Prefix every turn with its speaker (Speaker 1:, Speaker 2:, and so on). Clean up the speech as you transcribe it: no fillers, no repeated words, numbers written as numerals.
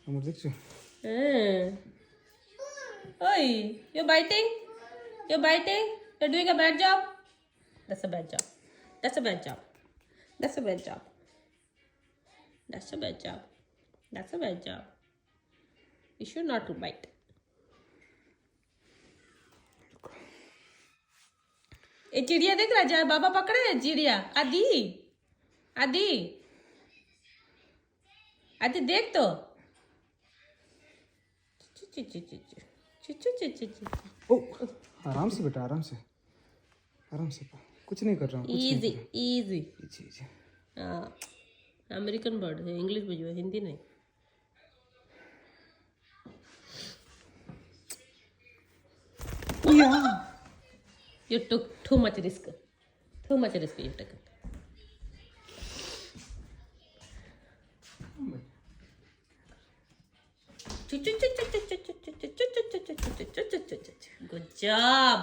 Speaker 1: Amor, देखो.
Speaker 2: Oi, you're biting? You're biting? You're doing a bad job? That's a bad job. That's a bad job. That's a bad job. That's a bad job. That's a bad job. You should not to bite. ये चिड़िया देख राजा बाबा पकड़े है चिड़िया आदि आदि आदि देख तो
Speaker 1: ओ, आराम से बेटा, आराम से कुछ नहीं कर रहा हूँ.
Speaker 2: इजी इजी
Speaker 1: जी.
Speaker 2: हाँ अमेरिकन बर्ड है इंग्लिश बुझो हिंदी नहीं You took too much risk. Too much risk you took. Good job.